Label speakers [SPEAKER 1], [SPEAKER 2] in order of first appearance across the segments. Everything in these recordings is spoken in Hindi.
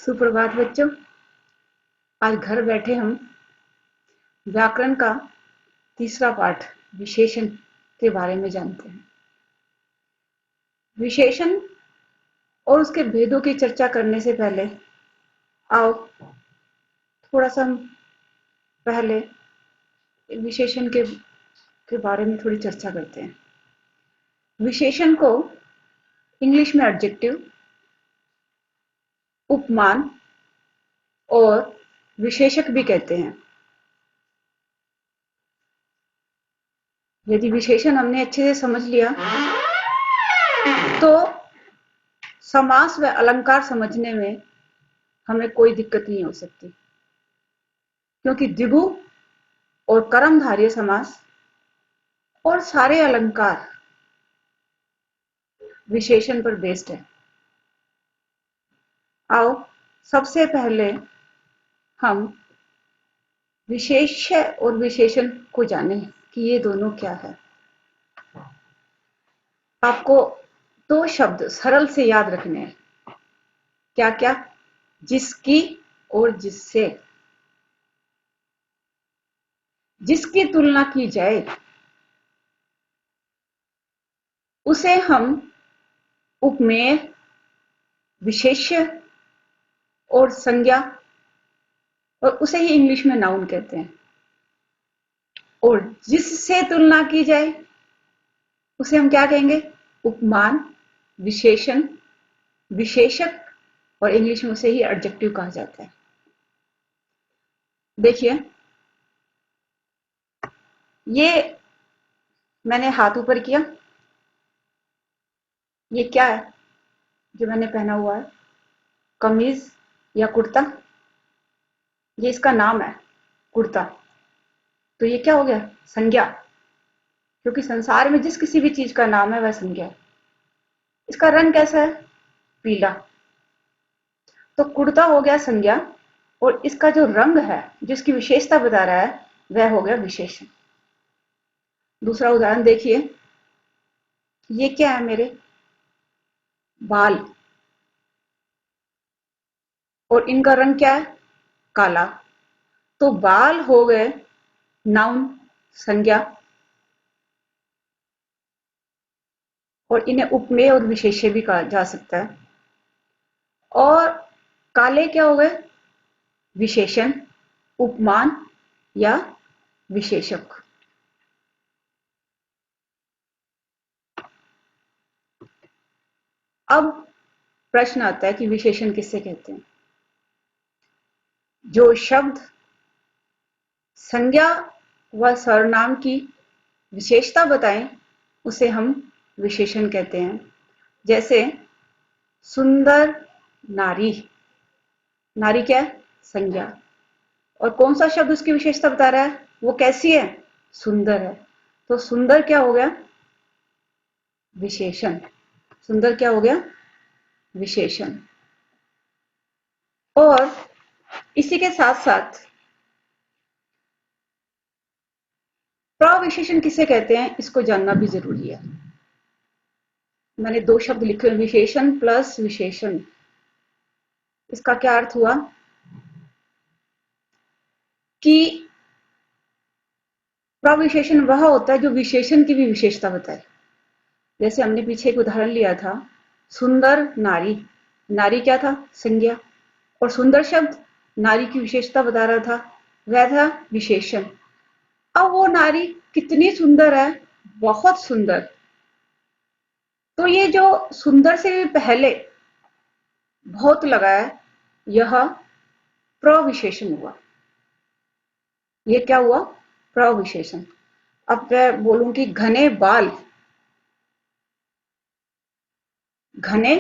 [SPEAKER 1] सुप्रभात बच्चों। आज घर बैठे हम व्याकरण का तीसरा पाठ विशेषण के बारे में जानते हैं। विशेषण और उसके भेदों की चर्चा करने से पहले आओ थोड़ा सा हम पहले विशेषण के बारे में थोड़ी चर्चा करते हैं। विशेषण को इंग्लिश में एडजेक्टिव, उपमान और विशेषक भी कहते हैं। यदि विशेषण हमने अच्छे से समझ लिया तो समास व अलंकार समझने में हमें कोई दिक्कत नहीं हो सकती, क्योंकि द्विगु और कर्मधारय समास और सारे अलंकार विशेषण पर बेस्ड है। आओ सबसे पहले हम विशेष्य और विशेषण को जानें कि ये दोनों क्या है। आपको दो शब्द सरल से याद रखने हैं। क्या क्या? जिसकी और जिससे। जिसकी तुलना की जाए उसे हम उपमेय, विशेष्य और संज्ञा, और उसे ही इंग्लिश में नाउन कहते हैं। और जिससे तुलना की जाए उसे हम क्या कहेंगे? उपमान, विशेषण, विशेषक और इंग्लिश में उसे ही एडजेक्टिव कहा जाता है। देखिए, ये मैंने हाथ ऊपर किया, ये क्या है जो मैंने पहना हुआ है? कमीज या कुर्ता। ये इसका नाम है कुर्ता। तो ये क्या हो गया? संज्ञा, क्योंकि संसार में जिस किसी भी चीज का नाम है वह संज्ञा है। इसका रंग कैसा है? पीला। तो कुर्ता हो गया संज्ञा, और इसका जो रंग है, जिसकी विशेषता बता रहा है, वह हो गया विशेषण। दूसरा उदाहरण देखिए, ये क्या है? मेरे बाल, और इनका रंग क्या है? काला। तो बाल हो गए नाउन, संज्ञा, और इन्हें उपमेय और विशेष्य भी कहा जा सकता है। और काले क्या हो गए? विशेषण, उपमान या विशेषक। अब प्रश्न आता है कि विशेषण किससे कहते हैं? जो शब्द संज्ञा व सर्वनाम की विशेषता बताएं उसे हम विशेषण कहते हैं। जैसे सुंदर नारी। नारी क्या है? संज्ञा। और कौन सा शब्द उसकी विशेषता बता रहा है? वो कैसी है? सुंदर है। तो सुंदर क्या हो गया? विशेषण। सुंदर क्या हो गया? विशेषण। और इसी के साथ साथ प्रविशेषण किसे कहते हैं, इसको जानना भी जरूरी है। मैंने दो शब्द लिखे, विशेषण प्लस विशेषण। इसका क्या अर्थ हुआ कि प्रविशेषण वह होता है जो विशेषण की भी विशेषता बताए। जैसे हमने पीछे एक उदाहरण लिया था, सुंदर नारी। नारी क्या था? संज्ञा। और सुंदर शब्द नारी की विशेषता बता रहा था, वह था विशेषण। अब वो नारी कितनी सुंदर है? बहुत सुंदर। तो ये जो सुंदर से भी पहले बहुत लगा है, यह प्रविशेषण हुआ। ये क्या हुआ? प्रविशेषण। अब मैं बोलूंगी घने बाल। घने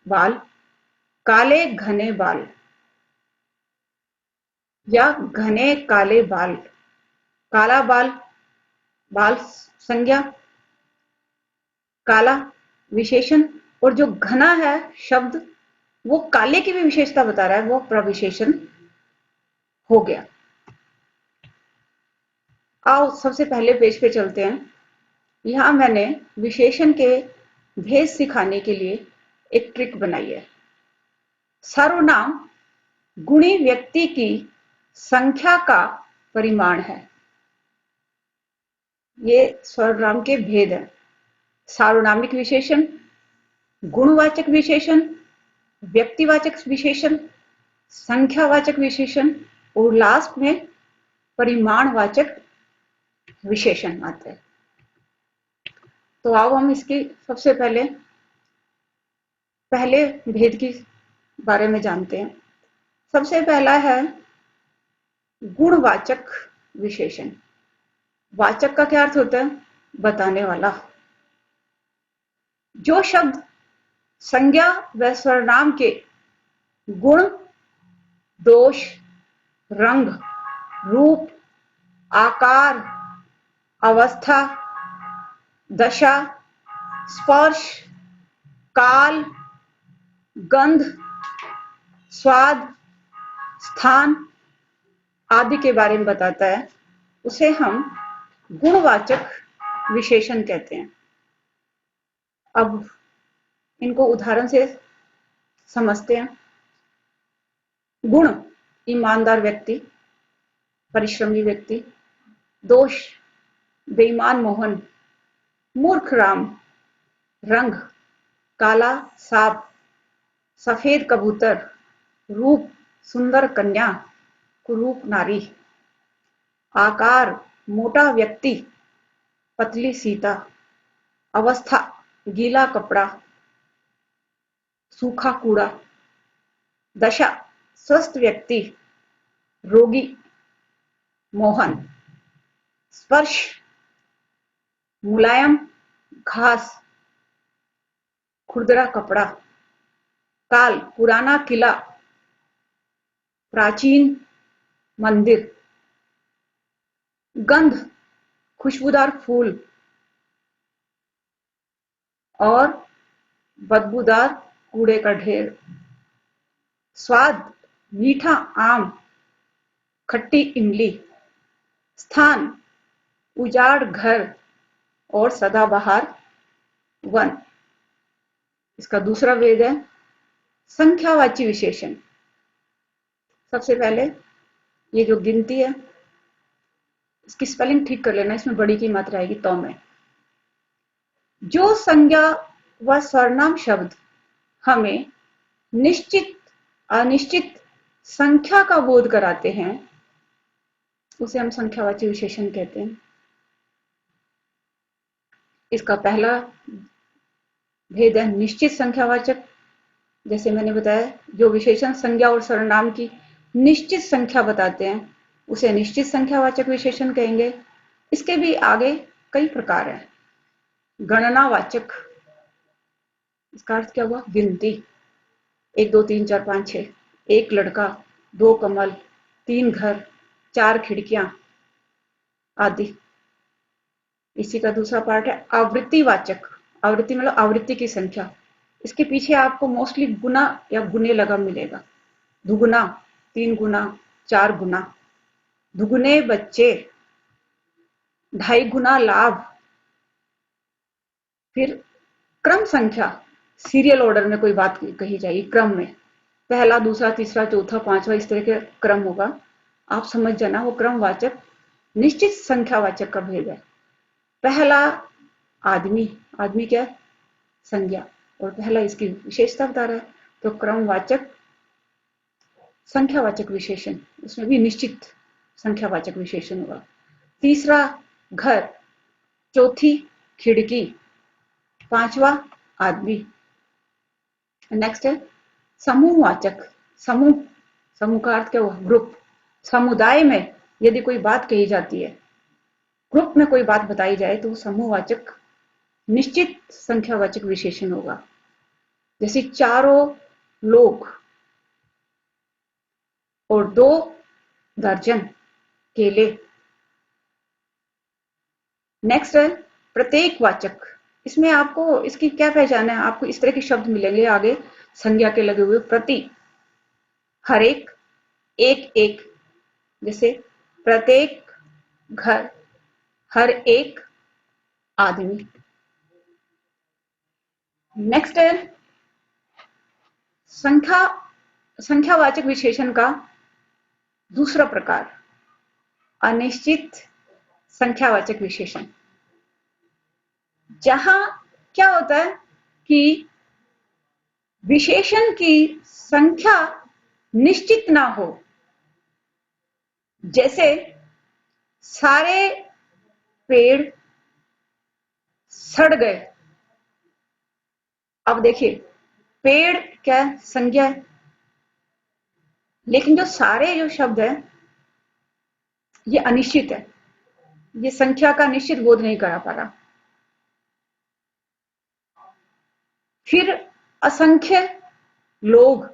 [SPEAKER 1] बाल, काले घने बाल, या घने काले बाल। काला बाल, बाल संज्ञा, काला विशेषण, और जो घना है शब्द, वो काले की भी विशेषता बता रहा है, वो प्रविशेषण हो गया। आओ सबसे पहले पेज पे चलते हैं। यहां मैंने विशेषण के भेद सिखाने के लिए एक ट्रिक बनाई है। सर्वनाम गुणी व्यक्ति की संख्या का परिमाण है। ये सर्वनाम के भेद हैं। सार्वनामिक विशेषण, गुणवाचक विशेषण, व्यक्तिवाचक विशेषण, संख्यावाचक विशेषण और लास्ट में परिमाणवाचक विशेषण आते हैं। तो आओ हम इसकी सबसे पहले भेद की बारे में जानते हैं। सबसे पहला है गुणवाचक विशेषण। वाचक का क्या अर्थ होता है? बताने वाला। जो शब्द संज्ञा व सर्वनाम के गुण, दोष, रंग, रूप, आकार, अवस्था, दशा, स्पर्श, काल, गंध, स्वाद, स्थान आदि के बारे में बताता है, उसे हम गुणवाचक विशेषण कहते हैं। अब इनको उदाहरण से समझते हैं। गुण, ईमानदार व्यक्ति, परिश्रमी व्यक्ति। दोष, बेईमान मोहन, मूर्ख राम। रंग, काला सांप, सफेद कबूतर। रूप, सुंदर कन्या, कुरूप नारी। आकार, मोटा व्यक्ति, पतली सीता। अवस्था, गीला कपड़ा, सूखा कूड़ा। दशा, स्वस्थ व्यक्ति, रोगी, मोहन। स्पर्श, मुलायम घास, खुरदरा कपड़ा। काल, पुराना किला, प्राचीन मंदिर। गंध, खुशबूदार फूल और बदबूदार कूड़े का ढेर। स्वाद, मीठा आम, खट्टी इमली। स्थान, उजाड़ घर और सदाबहार वन। इसका दूसरा भेद है संख्यावाची विशेषण। सबसे पहले ये जो गिनती है, इसकी स्पेलिंग ठीक कर लेना, इसमें बड़ी की मात्रा आएगी तो में। जो संज्ञा व सर्वनाम शब्द हमें निश्चित अनिश्चित संख्या का बोध कराते हैं, उसे हम संख्यावाची विशेषण कहते हैं। इसका पहला भेद है निश्चित संख्यावाचक। जैसे मैंने बताया, जो विशेषण संज्ञा और सर्वनाम की निश्चित संख्या बताते हैं, उसे निश्चित संख्यावाचक विशेषण कहेंगे। इसके भी आगे कई प्रकार हैं। गणनावाचक, इसका अर्थ क्या हुआ? गिनती। 1 2 3 4 5 6। एक लड़का, 2 कमल, 3 घर, 4 खिड़कियां आदि। इसी का दूसरा पार्ट है आवृत्तिवाचक। आवृत्ति मतलब आवृत्ति की संख्या। इसके पीछे आपको मोस्टली गुना या गुने लगा मिलेगा। दुगुना, 3 गुना, 4 गुना। दुगुने बच्चे, 2.5 गुना लाभ। फिर क्रम संख्या, सीरियल ऑर्डर में कोई बात कही जाएगी, क्रम में पहला, दूसरा, तीसरा, चौथा, पांचवा, इस तरह के क्रम होगा। आप समझ जाना, वो क्रमवाचक निश्चित संख्यावाचक का भेद है। पहला आदमी, आदमी क्या है? संज्ञा, और पहला इसकी विशेषता बता रहा है, तो क्रमवाचक संख्यावाचक विशेषण, उसमें भी निश्चित संख्यावाचक विशेषण होगा। तीसरा घर, चौथी खिड़की, पांचवा आदमी। नेक्स्ट है समूहवाचक। समूह, समूह का अर्थ क्या हुआ? ग्रुप। समुदाय में यदि कोई बात कही जाती है, ग्रुप में कोई बात बताई जाए, तो समूहवाचक निश्चित संख्यावाचक विशेषण होगा। जैसे चारों लोग और 2 दर्जन केले। नेक्स्ट है प्रत्येकवाचक। इसमें आपको इसकी क्या पहचान है? आपको इस तरह के शब्द मिलेंगे आगे संज्ञा के लगे हुए। प्रति, हर एक, एक एक। जैसे प्रत्येक घर, हर एक आदमी। नेक्स्ट है संख्या संख्यावाचक विशेषण का दूसरा प्रकार, अनिश्चित संख्यावाचक विशेषण। जहां क्या होता है कि विशेषण की संख्या निश्चित ना हो। जैसे सारे पेड़ सड़ गए। अब देखिए, पेड़ क्या है? संज्ञा है, लेकिन जो सारे जो शब्द है ये अनिश्चित है, ये संख्या का निश्चित बोध नहीं करा पा रहा। फिर असंख्य लोग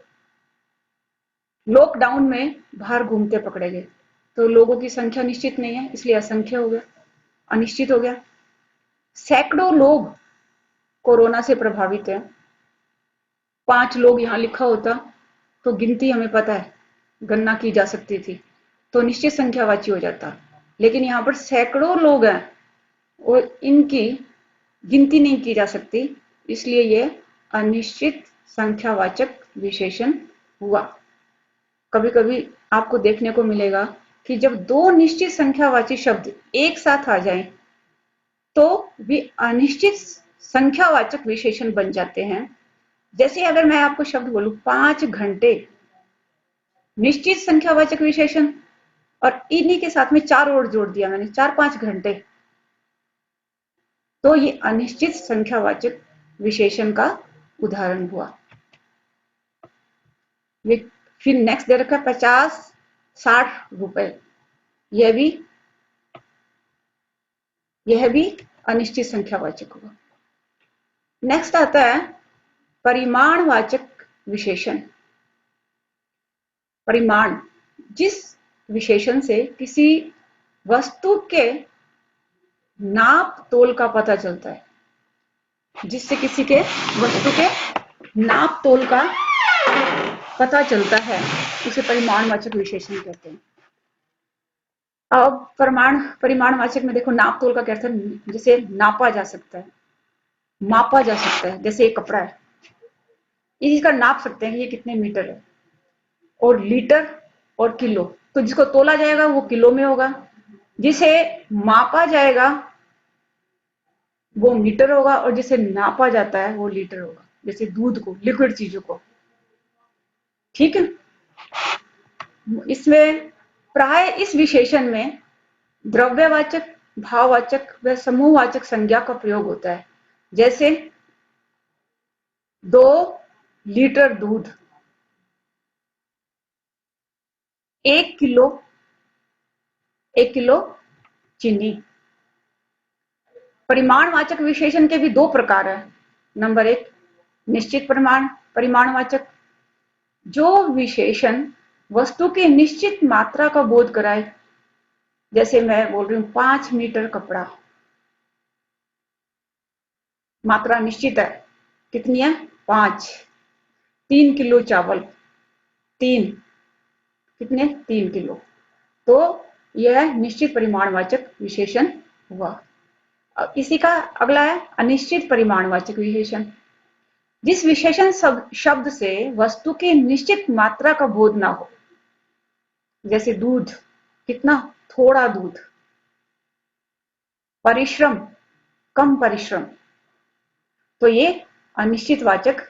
[SPEAKER 1] लॉकडाउन में बाहर घूमते पकड़े गए, तो लोगों की संख्या निश्चित नहीं है, इसलिए असंख्य हो गया, अनिश्चित हो गया। सैकड़ों लोग कोरोना से प्रभावित हैं, 5 लोग यहां लिखा होता तो गिनती हमें पता है गणना की जा सकती थी, तो निश्चित संख्यावाची हो जाता। लेकिन यहां पर सैकड़ों लोग हैं और इनकी गिनती नहीं की जा सकती, इसलिए ये अनिश्चित संख्यावाचक विशेषण हुआ। कभी कभी आपको देखने को मिलेगा कि जब दो निश्चित संख्यावाची शब्द एक साथ आ जाएं, तो वे अनिश्चित संख्यावाचक विशेषण बन जाते हैं। जैसे अगर मैं आपको शब्द बोलूं 5 घंटे, निश्चित संख्यावाचक विशेषण, और इन्हीं के साथ में 4 और जोड़ दिया मैंने, 4-5 घंटे, तो ये अनिश्चित संख्यावाचक विशेषण का उदाहरण हुआ। फिर नेक्स्ट दे रखा 50-60 रुपए, यह भी अनिश्चित संख्यावाचक होगा। नेक्स्ट आता है परिमाणवाचक विशेषण। परिमाण, जिस विशेषण से किसी वस्तु के नाप तोल का पता चलता है, जिससे किसी के वस्तु के नाप तोल का पता चलता है, उसे परिमाणवाचक विशेषण कहते हैं। अब परिमाणवाचक में देखो, नाप तोल का क्या अर्थ है? जिसे नापा जा सकता है, मापा जा सकता है। जैसे एक कपड़ा है, इसका नाप सकते हैं कि ये कितने मीटर है, और लीटर और किलो, तो जिसको तोला जाएगा वो किलो में होगा, जिसे मापा जाएगा वो मीटर होगा, और जिसे नापा जाता है वो लीटर होगा। जैसे दूध को, लिक्विड चीजों को, ठीक है। इसमें प्राय इस विशेषण में द्रव्यवाचक, भाववाचक व समूहवाचक संज्ञा का प्रयोग होता है। जैसे 2 लीटर दूध, 1 किलो चीनी। परिमाणवाचक विशेषण के भी 2 प्रकार हैं। नंबर 1, निश्चित परिमाणवाचक, जो विशेषण वस्तु की निश्चित मात्रा का बोध कराए। जैसे मैं बोल रही हूं 5 मीटर कपड़ा, मात्रा निश्चित है, कितनी है? 5। 3 किलो चावल, 3, कितने? 3 किलो। तो यह निश्चित परिमाणवाचक विशेषण हुआ। अब इसी का अगला है अनिश्चित परिमाणवाचक विशेषण। जिस विशेषण शब्द से वस्तु की निश्चित मात्रा का बोध ना हो। जैसे दूध, कितना? थोड़ा दूध। परिश्रम, कम परिश्रम। तो ये अनिश्चित वाचक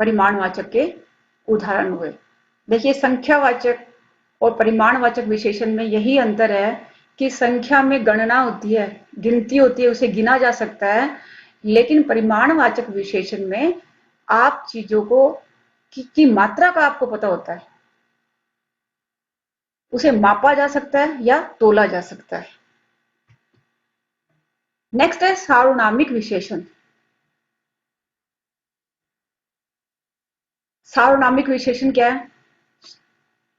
[SPEAKER 1] परिमाणवाचक के उदाहरण हुए। देखिए, संख्यावाचक और परिमाणवाचक विशेषण में यही अंतर है कि संख्या में गणना होती है, गिनती होती है, उसे गिना जा सकता है। लेकिन परिमाणवाचक विशेषण में आप चीजों को की मात्रा का आपको पता होता है, उसे मापा जा सकता है या तोला जा सकता है। नेक्स्ट है सार्वनामिक विशेषण। सार्वनामिक विशेषण क्या है?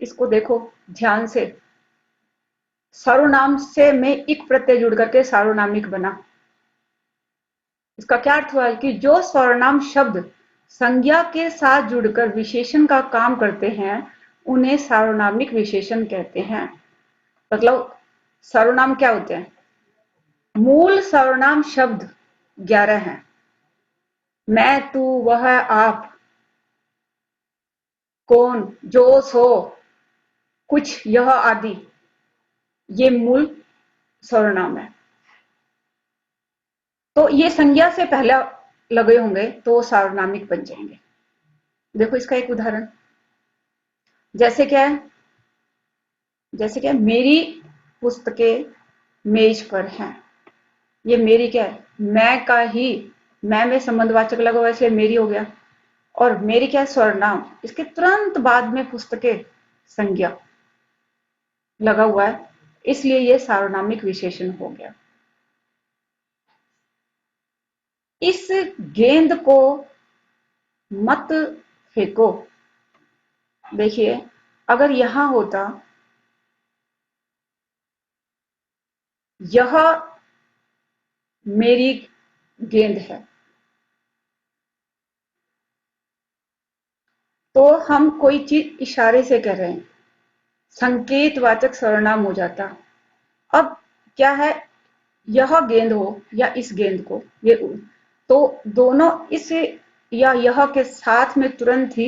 [SPEAKER 1] इसको देखो ध्यान से। सर्वनाम से में इक प्रत्यय जुड़ करके सार्वनामिक बना। इसका क्या अर्थ हुआ कि जो सर्वनाम शब्द संज्ञा के साथ जुड़कर विशेषण का काम करते हैं, उन्हें सार्वनामिक विशेषण कहते हैं। मतलब सर्वनाम क्या होते हैं? मूल सर्वनाम शब्द 11 हैं। मैं, तू, वह, आप। कौन, जो, सो, कुछ, यह आदि, ये मूल सर्वनाम है। तो ये संज्ञा से पहला लगे होंगे तो वो सार्वनामिक बन जाएंगे। देखो इसका एक उदाहरण, जैसे क्या है, जैसे क्या है, मेरी पुस्तकें मेज पर हैं। ये मेरी क्या है, मैं का ही, मैं में संबंधवाचक लगा हुआ इसलिए मेरी हो गया। और मेरी क्या है, सर्वनाम, इसके तुरंत बाद में पुस्तकें संज्ञा लगा हुआ है, इसलिए ये सार्वनामिक विशेषण हो गया। इस गेंद को मत फेंको, देखिए अगर यहां होता यह मेरी गेंद है, तो हम कोई चीज इशारे से कह रहे हैं, संकेतवाचक सर्वनाम हो जाता। अब क्या है, यह गेंद हो या इस गेंद को, ये तो दोनों इस या यह के साथ में तुरंत ही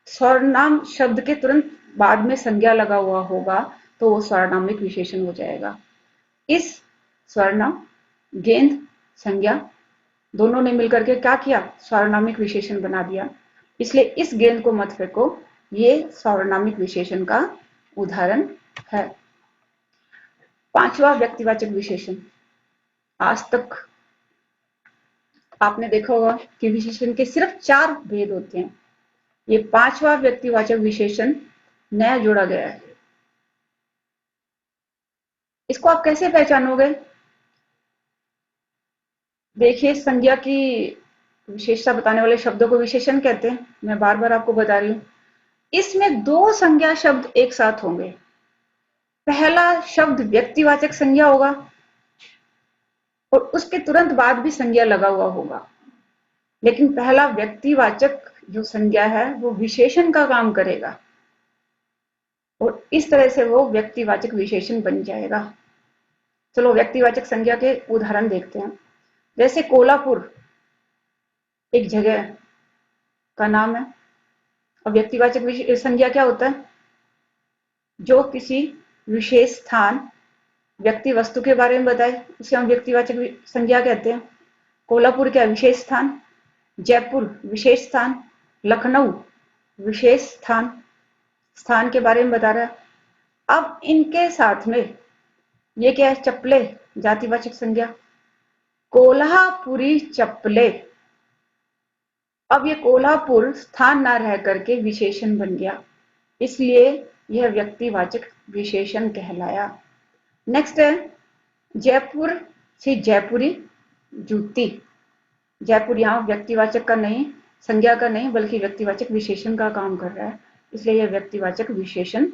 [SPEAKER 1] सर्वनाम शब्द के तुरंत बाद में संज्ञा लगा हुआ होगा, तो वो सर्वनामिक विशेषण हो जाएगा। इस सर्वनाम, गेंद, संज्ञा दोनों ने मिलकर के क्या किया, सार्वनामिक विशेषण बना दिया। इसलिए इस गेंद को मत फेंको, ये सार्वनामिक विशेषण का उदाहरण है। पांचवा व्यक्तिवाचक विशेषण। आज तक आपने देखा होगा कि विशेषण के सिर्फ 4 भेद होते हैं। ये पांचवा व्यक्तिवाचक विशेषण नया जोड़ा गया है। इसको आप कैसे पहचानोगे? देखिए, संज्ञा की विशेषता बताने वाले शब्दों को विशेषण कहते हैं, मैं बार बार आपको बता रही हूं। इसमें 2 संज्ञा शब्द एक साथ होंगे। पहला शब्द व्यक्तिवाचक संज्ञा होगा और उसके तुरंत बाद भी संज्ञा लगा हुआ होगा, लेकिन पहला व्यक्तिवाचक जो संज्ञा है वो विशेषण का काम करेगा और इस तरह से वो व्यक्तिवाचक विशेषण बन जाएगा। चलो व्यक्तिवाचक संज्ञा के उदाहरण देखते हैं। जैसे कोल्हापुर एक जगह का नाम है, और व्यक्तिवाचक संज्ञा क्या होता है, जो किसी विशेष स्थान, व्यक्ति, वस्तु के बारे में बताए उसे हम व्यक्तिवाचक संज्ञा कहते हैं। कोल्हापुर क्या विशेष स्थान, जयपुर विशेष स्थान, लखनऊ विशेष स्थान, स्थान के बारे में बता रहा है। अब इनके साथ में ये क्या है, चप्पले, जातिवाचक संज्ञा, कोल्हापुरी चप्पले। अब ये कोल्हापुर स्थान ना रह करके विशेषण बन गया, इसलिए यह व्यक्तिवाचक विशेषण कहलाया। नेक्स्ट है जयपुर से जयपुरी जूती। जयपुर यहाँ व्यक्तिवाचक का नहीं, संज्ञा का नहीं, बल्कि व्यक्तिवाचक विशेषण का काम कर रहा है, इसलिए यह व्यक्तिवाचक विशेषण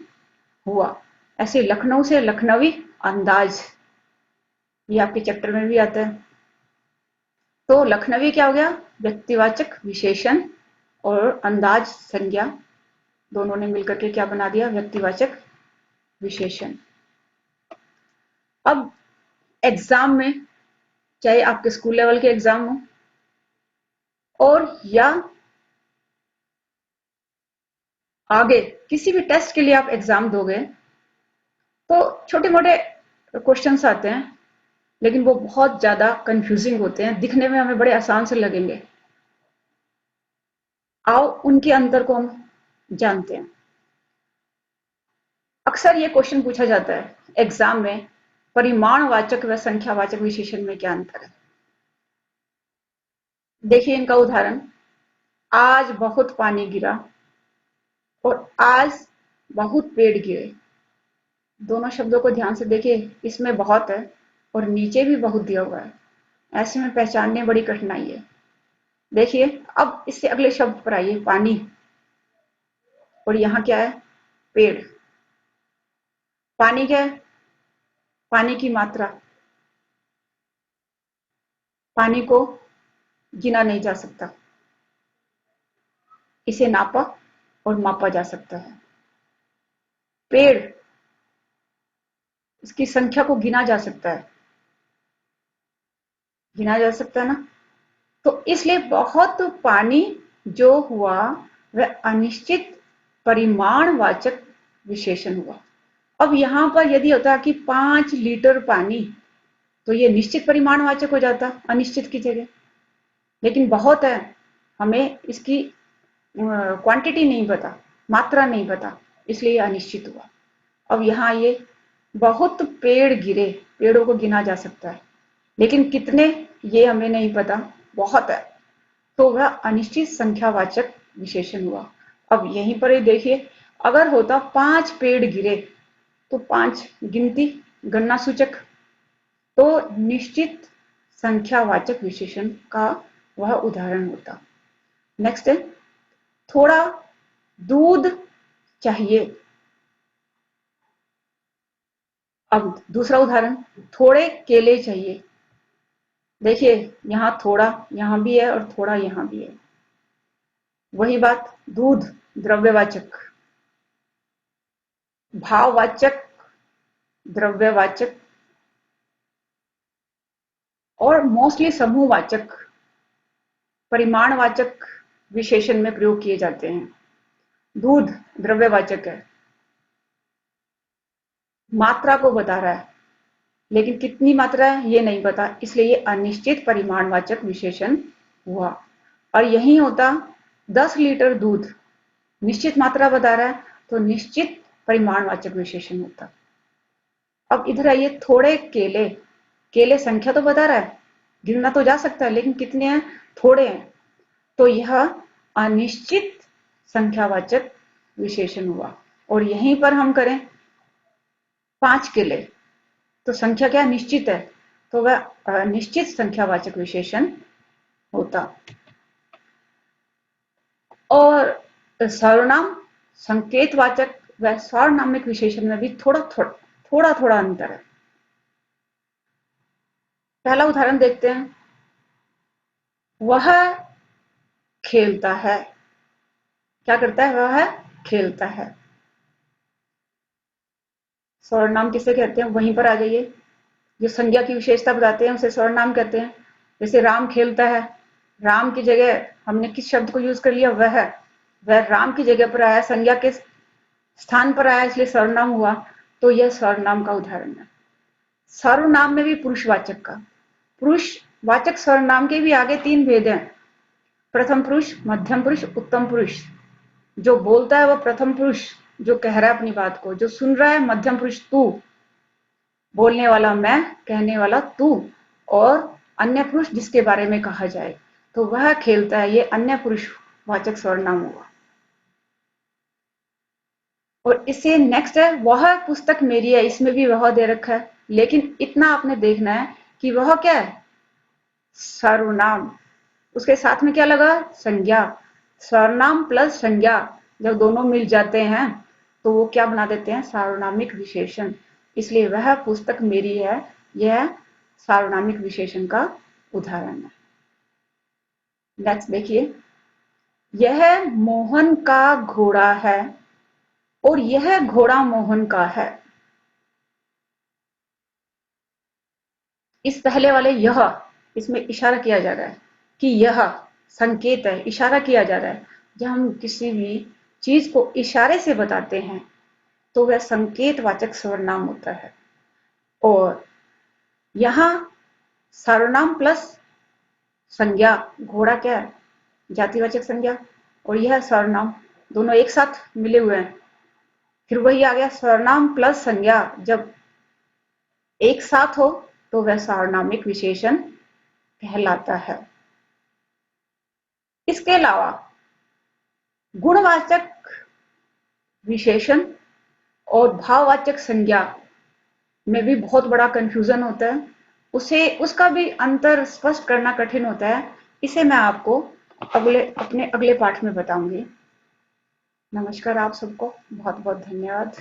[SPEAKER 1] हुआ। ऐसे लखनऊ से लखनवी अंदाज, ये आपके चैप्टर में भी आता है। तो लखनवी क्या हो गया, व्यक्तिवाचक विशेषण, और अंदाज संज्ञा, दोनों ने मिलकर के क्या बना दिया, व्यक्तिवाचक विशेषण। अब एग्जाम में, चाहे आपके स्कूल लेवल के एग्जाम हो और या आगे किसी भी टेस्ट के लिए आप एग्जाम दोगे, तो छोटे मोटे क्वेश्चंस आते हैं, लेकिन वो बहुत ज्यादा कंफ्यूजिंग होते हैं, दिखने में हमें बड़े आसान से लगेंगे। आओ उनके अंतर को हम जानते हैं। अक्सर ये क्वेश्चन पूछा जाता है एग्जाम में, परिमाणवाचक व संख्यावाचक विशेषण में क्या अंतर है। देखिए इनका उदाहरण, आज बहुत पानी गिरा और आज बहुत पेड़ गिरे। दोनों शब्दों को ध्यान से देखिए, इसमें बहुत है और नीचे भी बहुत दिया हुआ है, ऐसे में पहचानने बड़ी कठिनाई है। देखिए अब इससे अगले शब्द पर आइए, पानी, और यहां क्या है, पेड़। पानी क्या है, पानी की मात्रा, पानी को गिना नहीं जा सकता, इसे नापा और मापा जा सकता है। पेड़, इसकी संख्या को गिना जा सकता है, गिना जा सकता है ना। तो इसलिए बहुत पानी जो हुआ वह अनिश्चित परिमाणवाचक विशेषण हुआ। अब यहां पर यदि होता कि 5 लीटर पानी, तो ये निश्चित परिमाणवाचक हो जाता अनिश्चित की जगह, लेकिन बहुत है, हमें इसकी क्वांटिटी नहीं पता, मात्रा नहीं पता, इसलिए ये अनिश्चित हुआ। अब यहाँ ये बहुत पेड़ गिरे, पेड़ों को गिना जा सकता है, लेकिन कितने ये हमें नहीं पता, बहुत है, तो वह अनिश्चित संख्यावाचक विशेषण हुआ। अब यहीं पर ही देखिए, अगर होता 5 पेड़ गिरे, तो 5 गिनती गणना सूचक, तो निश्चित संख्यावाचक विशेषण का वह उदाहरण होता। नेक्स्ट है, थोड़ा दूध चाहिए। अब दूसरा उदाहरण, थोड़े केले चाहिए। देखिए यहां थोड़ा यहां भी है और थोड़ा यहां भी है, वही बात, दूध द्रव्यवाचक, भाववाचक, द्रव्यवाचक और मोस्टली समूहवाचक, परिमाणवाचक विशेषण में प्रयोग किए जाते हैं। दूध द्रव्यवाचक है, मात्रा को बता रहा है, लेकिन कितनी मात्रा है ये नहीं पता, इसलिए ये अनिश्चित परिमाणवाचक विशेषण हुआ। और यही होता 10 लीटर दूध, निश्चित मात्रा बता रहा है, तो निश्चित परिमाणवाचक विशेषण होता। अब इधर आइए, थोड़े केले, केले संख्या तो बता रहा है, गिनना तो जा सकता है, लेकिन कितने हैं, थोड़े हैं, तो यह अनिश्चित संख्यावाचक विशेषण हुआ। और यहीं पर हम करें 5 केले, तो संख्या क्या निश्चित है, तो वह निश्चित संख्यावाचक विशेषण होता। और सर्वनाम संकेतवाचक व सार्वनामिक विशेषण में भी थोड़ा थोड़ा अंतर है। पहला उदाहरण देखते हैं, वह खेलता है। क्या करता है, वह खेलता है। सर्वनाम किसे कहते हैं, वहीं पर आ जाइए, जो संज्ञा की विशेषता बताते हैं उसे सर्वनाम कहते हैं। जैसे राम खेलता है, राम की जगह हमने किस शब्द को यूज कर लिया, वह राम की जगह पर आया, संज्ञा के स्थान पर आया, इसलिए सर्वनाम हुआ, तो यह सर्वनाम का उदाहरण है। सर्वनाम में भी पुरुषवाचक का, पुरुषवाचक सर्वनाम के भी आगे 3 भेद हैं, प्रथम पुरुष, मध्यम पुरुष, उत्तम पुरुष। जो बोलता है वह प्रथम पुरुष, जो कह रहा है अपनी बात को, जो सुन रहा है मध्यम पुरुष तू, बोलने वाला मैं, कहने वाला तू, और अन्य पुरुष जिसके बारे में कहा जाए, तो वह खेलता है, ये अन्य पुरुष वाचक सर्वनाम हुआ। और इससे नेक्स्ट है, वह पुस्तक मेरी है, इसमें भी वह दे रखा है, लेकिन इतना आपने देखना है कि वह क्या है, सर्वनाम, उसके साथ में क्या लगा, संज्ञा। सर्वनाम प्लस संज्ञा जब दोनों मिल जाते हैं तो वो क्या बना देते हैं, सार्वनामिक विशेषण, इसलिए वह पुस्तक मेरी है, यह सार्वनामिक विशेषण का उदाहरण है। नेक्स्ट देखिए, यह मोहन का घोड़ा है और यह घोड़ा मोहन का है। इस पहले वाले यह, इसमें इशारा किया जा रहा है कि यह संकेत है, इशारा किया जा रहा है। जब हम किसी भी चीज को इशारे से बताते हैं तो वह संकेतवाचक सर्वनाम होता है। और यहां सर्वनाम प्लस संज्ञा, घोड़ा क्या है, जातिवाचक संज्ञा, और यह सर्वनाम, दोनों एक साथ मिले हुए हैं। फिर वही आ गया, सर्वनाम प्लस संज्ञा जब एक साथ हो तो वह सार्वनामिक विशेषण कहलाता है। इसके अलावा गुणवाचक विशेषण और भाववाचक संज्ञा में भी बहुत बड़ा कंफ्यूजन होता है, उसे उसका भी अंतर स्पष्ट करना कठिन होता है। इसे मैं आपको अपने अगले पाठ में बताऊंगी। नमस्कार, आप सबको बहुत बहुत धन्यवाद।